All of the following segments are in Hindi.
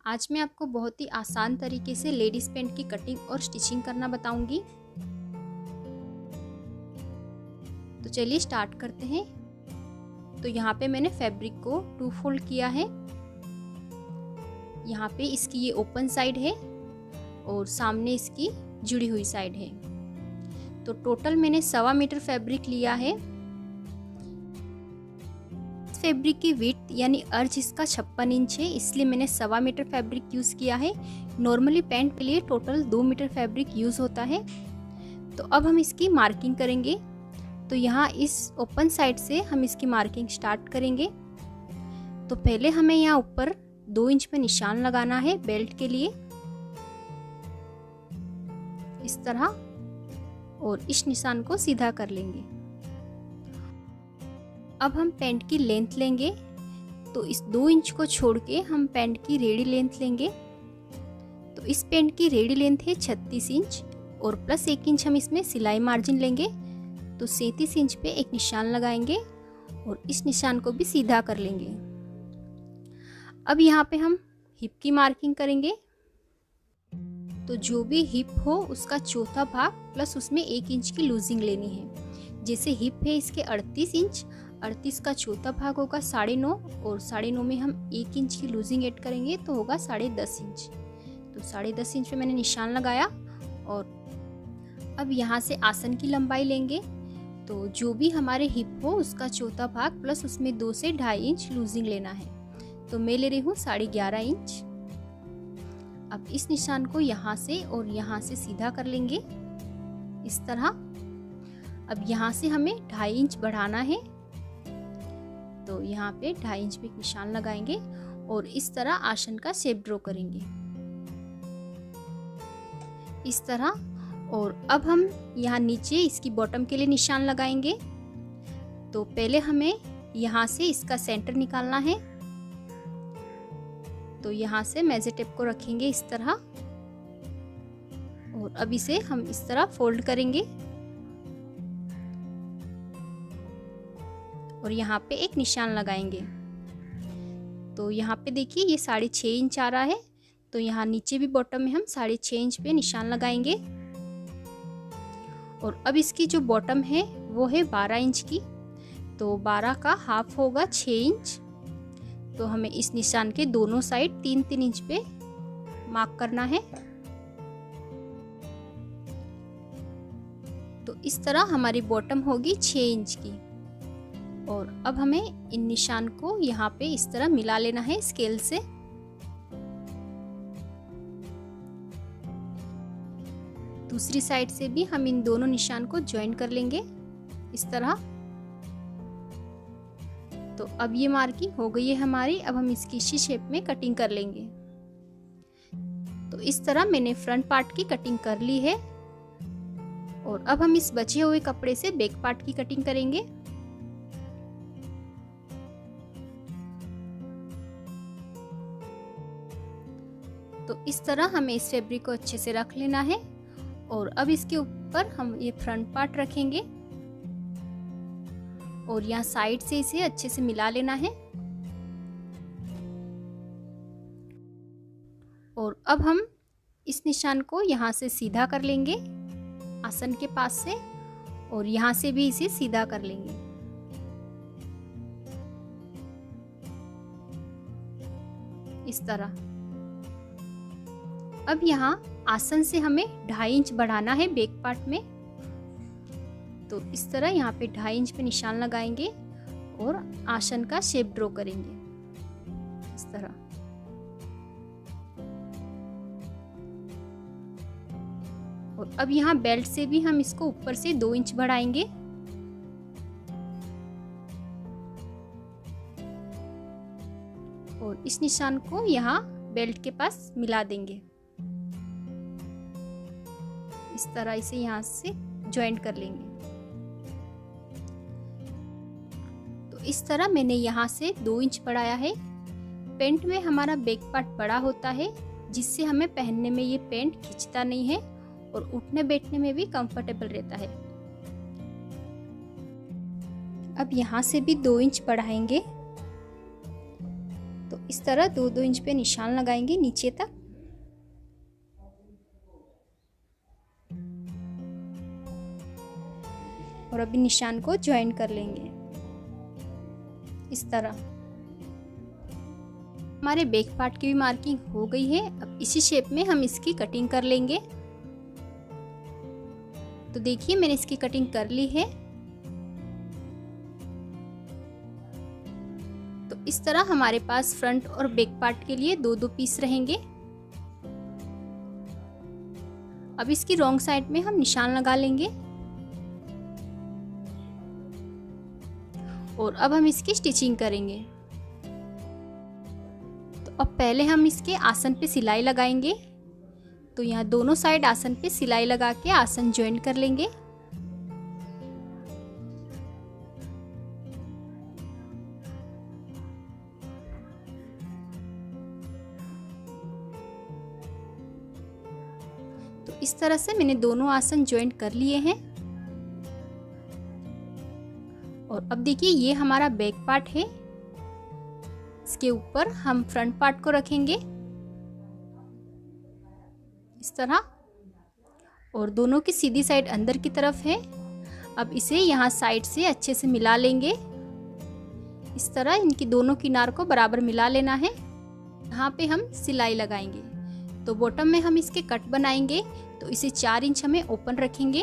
आज मैं आपको बहुत ही आसान तरीके से लेडीज पैंट की कटिंग और स्टिचिंग करना बताऊंगी। तो चलिए स्टार्ट करते हैं। तो यहाँ पे मैंने फैब्रिक को 2 फोल्ड किया है। यहाँ पे इसकी ये ओपन साइड है और सामने इसकी जुड़ी हुई साइड है। तो टोटल मैंने 1.25 मीटर फैब्रिक लिया है। फैब्रिक की विड्थ यानी अर्ज इसका 56 इंच है, इसलिए मैंने 1.25 मीटर फैब्रिक यूज़ किया है। नॉर्मली पैंट के लिए टोटल 2 मीटर फैब्रिक यूज़ होता है। तो अब हम इसकी मार्किंग करेंगे। तो यहाँ इस ओपन साइड से हम इसकी मार्किंग स्टार्ट करेंगे। तो पहले हमें यहाँ ऊपर 2 इंच पे निशान लगाना है बेल्ट के लिए, इस तरह, और इस निशान को सीधा कर लेंगे। अब हम पैंट की लेंथ लेंगे। तो इस 2 इंच को छोड़ के हम पैंट की रेडी लेंथ लेंगे। तो इस पैंट की रेडी लेंथ है 36 इंच और प्लस 1 इंच हम इसमें सिलाई मार्जिन लेंगे। तो 37 इंच पे एक निशान लगाएंगे और इस निशान को भी सीधा कर लेंगे। अब यहाँ पे हम हिप की मार्किंग करेंगे। तो जो भी हिप हो उसका चौथा भाग प्लस उसमें 1 इंच की लूजिंग लेनी है। जैसे हिप है इसके 38 इंच, 38 का चौथा भाग होगा 9.5 और 9.5 में हम 1 इंच की लूजिंग ऐड करेंगे तो होगा 10.5 इंच। तो 10.5 इंच पे मैंने निशान लगाया। और अब यहाँ से आसन की लंबाई लेंगे। तो जो भी हमारे हिप हो उसका चौथा भाग प्लस उसमें 2 से 2.5 इंच लूजिंग लेना है। तो मैं ले रही हूँ 11.5 इंच। अब इस निशान को यहाँ से और यहाँ से सीधा कर लेंगे, इस तरह। अब यहाँ से हमें 2.5 इंच बढ़ाना है। तो यहाँ पे 2.5 इंच पे एक निशान लगाएंगे और इस तरह आसन का शेप ड्रॉ करेंगे, इस तरह। और अब हम यहाँ नीचे इसकी बॉटम के लिए निशान लगाएंगे। तो पहले हमें यहाँ से इसका सेंटर निकालना है। तो यहाँ से मेजर टेप को रखेंगे इस तरह और अब इसे हम इस तरह फोल्ड करेंगे और यहाँ पे एक निशान लगाएंगे। तो यहाँ पे देखिए ये 6.5 इंच आ रहा है। तो यहाँ नीचे भी बॉटम में हम 6.5 इंच पे निशान लगाएंगे। और अब इसकी जो बॉटम है वो है 12 इंच की। तो 12 का हाफ होगा 6 इंच। तो हमें इस निशान के दोनों साइड 3-3 इंच पे मार्क करना है। तो इस तरह हमारी बॉटम होगी 6 इंच की। और अब हमें इन निशान को यहाँ पे इस तरह मिला लेना है स्केल से। दूसरी साइड से भी हम इन दोनों निशान को ज्वाइन कर लेंगे, इस तरह। तो अब ये मार्किंग हो गई है हमारी। अब हम इसकी इसी शेप में कटिंग कर लेंगे। तो इस तरह मैंने फ्रंट पार्ट की कटिंग कर ली है। और अब हम इस बचे हुए कपड़े से बैक पार्ट की कटिंग करेंगे। तो इस तरह हमें इस फैब्रिक को अच्छे से रख लेना है। और अब इसके ऊपर हम ये फ्रंट पार्ट रखेंगे और यहाँ साइड से इसे अच्छे से मिला लेना है। और अब हम इस निशान को यहाँ से सीधा कर लेंगे आसन के पास से और यहाँ से भी इसे सीधा कर लेंगे, इस तरह। अब यहाँ आसन से हमें 2.5 इंच बढ़ाना है बैक पार्ट में। तो इस तरह यहाँ पे 2.5 इंच पे निशान लगाएंगे और आसन का शेप ड्रॉ करेंगे, इस तरह। और अब यहाँ बेल्ट से भी हम इसको ऊपर से 2 इंच बढ़ाएंगे। और इस निशान को यहाँ बेल्ट के पास मिला देंगे, इस तरह। इसे यहाँ से ज्वाइन कर लेंगे। तो इस तरह मैंने यहाँ से 2 इंच बढ़ाया है। पैंट में हमारा बैक पार्ट बड़ा होता है जिससे हमें पहनने में ये पैंट खिंचता नहीं है और उठने बैठने में भी कंफर्टेबल रहता है। अब यहाँ से भी 2 इंच बढ़ाएंगे। तो इस तरह 2-2 इंच पे निशान लगाएंगे नीचे तक। और अभी निशान को ज्वाइन कर लेंगे इस तरह। हमारे बैक पार्ट की भी मार्किंग हो गई है। अब इसी शेप में हम इसकी कटिंग कर लेंगे। तो देखिए मैंने इसकी कटिंग कर ली है। तो इस तरह हमारे पास फ्रंट और बैक पार्ट के लिए 2-2 पीस रहेंगे। अब इसकी रॉन्ग साइड में हम निशान लगा लेंगे और अब हम इसकी स्टिचिंग करेंगे। तो अब पहले हम इसके आसन पे सिलाई लगाएंगे। तो यहाँ दोनों साइड आसन पे सिलाई लगा के आसन ज्वाइन कर लेंगे। तो इस तरह से मैंने दोनों आसन ज्वाइन कर लिए हैं। और अब देखिए ये हमारा बैक पार्ट है। इसके ऊपर हम फ्रंट पार्ट को रखेंगे इस तरह, और दोनों की सीधी साइड अंदर की तरफ है। अब इसे यहाँ साइड से अच्छे से मिला लेंगे इस तरह। इनकी दोनों किनार को बराबर मिला लेना है। यहाँ पे हम सिलाई लगाएंगे। तो बॉटम में हम इसके कट बनाएंगे। तो इसे 4 इंच हमें ओपन रखेंगे।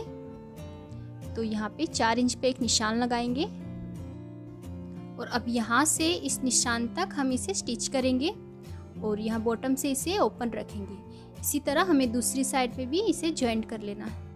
तो यहाँ पे 4 इंच पे एक निशान लगाएंगे और अब यहाँ से इस निशान तक हम इसे स्टिच करेंगे और यहाँ बॉटम से इसे ओपन रखेंगे। इसी तरह हमें दूसरी साइड पे भी इसे ज्वाइंट कर लेना है।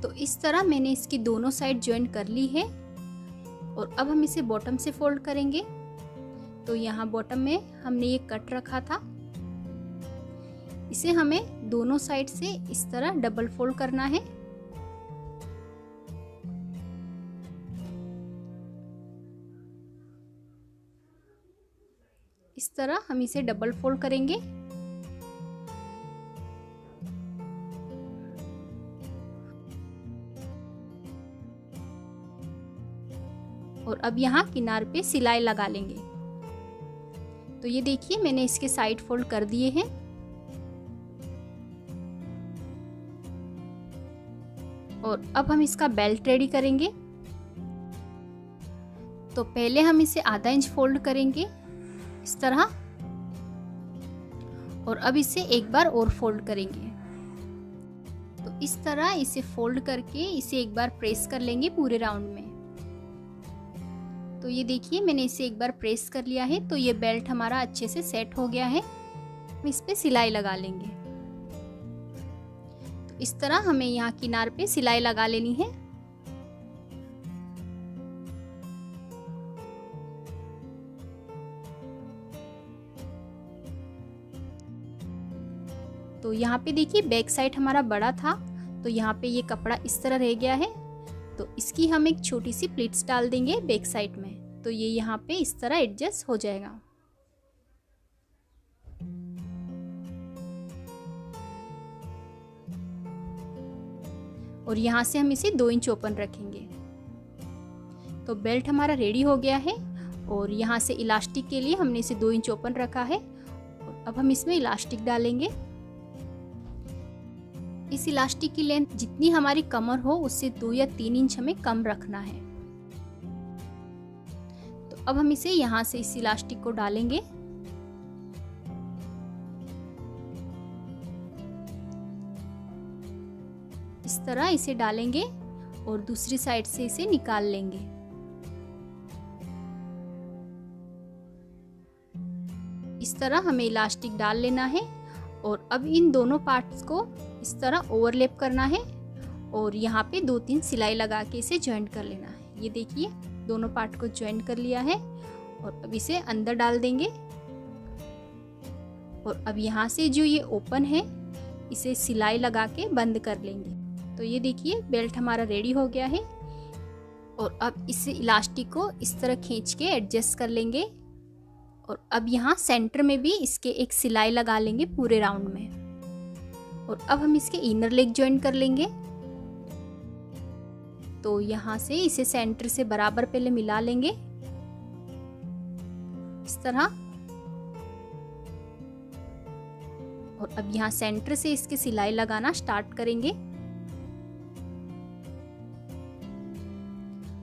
तो इस तरह मैंने इसकी दोनों साइड ज्वाइन कर ली है और अब हम इसे बॉटम से फोल्ड करेंगे। तो यहाँ बॉटम में हमने ये कट रखा था, इसे हमें दोनों साइड से इस तरह डबल फोल्ड करना है। इस तरह हम इसे डबल फोल्ड करेंगे। और अब यहाँ किनार पे सिलाई लगा लेंगे। तो ये देखिए मैंने इसके साइड फोल्ड कर दिए हैं। और अब हम इसका बेल्ट रेडी करेंगे। तो पहले हम इसे आधा इंच फोल्ड करेंगे इस तरह और अब इसे एक बार और फोल्ड करेंगे। तो इस तरह इसे फोल्ड करके इसे एक बार प्रेस कर लेंगे पूरे राउंड में। तो ये देखिए मैंने इसे एक बार प्रेस कर लिया है। तो ये बेल्ट हमारा अच्छे से सेट हो गया है। हम इस पे सिलाई लगा लेंगे। तो इस तरह हमें यहाँ किनार पे सिलाई लगा लेनी है। तो यहाँ पे देखिए बैक साइड हमारा बड़ा था, तो यहाँ पे ये कपड़ा इस तरह रह गया है। तो इसकी हम एक छोटी सी प्लीट्स डाल देंगे बैक साइड में। तो ये यहाँ पे इस तरह एडजस्ट हो जाएगा। और यहाँ से हम इसे 2 इंच ओपन रखेंगे। तो बेल्ट हमारा रेडी हो गया है। और यहाँ से इलास्टिक के लिए हमने इसे 2 इंच ओपन रखा है। और अब हम इसमें इलास्टिक डालेंगे। इस इलास्टिक की लेंथ जितनी हमारी कमर हो उससे 2 या 3 इंच हमें कम रखना है। तो अब हम इसे यहाँ से इस इलास्टिक को डालेंगे। इस तरह इसे डालेंगे और दूसरी साइड से इसे निकाल लेंगे। इस तरह हमें इलास्टिक डाल लेना है। और अब इन दोनों पार्ट्स को इस तरह ओवरलैप करना है और यहाँ पे 2-3 सिलाई लगा के इसे ज्वाइंट कर लेना है। ये देखिए दोनों पार्ट को ज्वाइंट कर लिया है और अब इसे अंदर डाल देंगे। और अब यहाँ से जो ये ओपन है इसे सिलाई लगा के बंद कर लेंगे। तो ये देखिए बेल्ट हमारा रेडी हो गया है। और अब इस इलास्टिक को इस तरह खींच के एडजस्ट कर लेंगे। और अब यहाँ सेंटर में भी इसके एक सिलाई लगा लेंगे पूरे राउंड में। और अब हम इसके इनर लेग ज्वाइन कर लेंगे। तो यहाँ से इसे सेंटर से बराबर पहले मिला लेंगे इस तरह। और अब यहाँ सेंटर से इसके सिलाई लगाना स्टार्ट करेंगे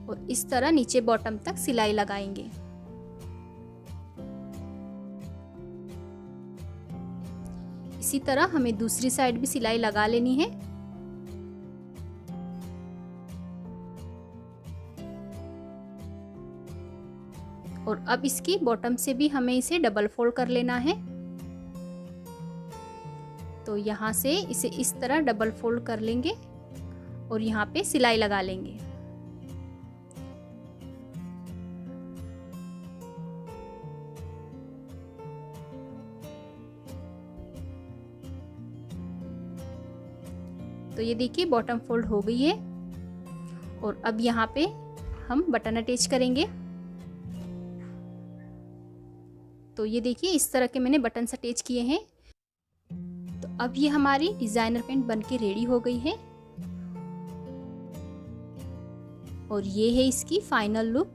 और इस तरह नीचे बॉटम तक सिलाई लगाएंगे। इसी तरह हमें दूसरी साइड भी सिलाई लगा लेनी है। और अब इसकी बॉटम से भी हमें इसे डबल फोल्ड कर लेना है। तो यहाँ से इसे इस तरह डबल फोल्ड कर लेंगे और यहाँ पे सिलाई लगा लेंगे। तो ये देखिए बॉटम फोल्ड हो गई है। और अब यहाँ पे हम बटन अटैच करेंगे। तो ये देखिए इस तरह के मैंने बटन्स अटैच किए हैं। तो अब ये हमारी डिजाइनर पैंट बनके रेडी हो गई है। और ये है इसकी फाइनल लुक।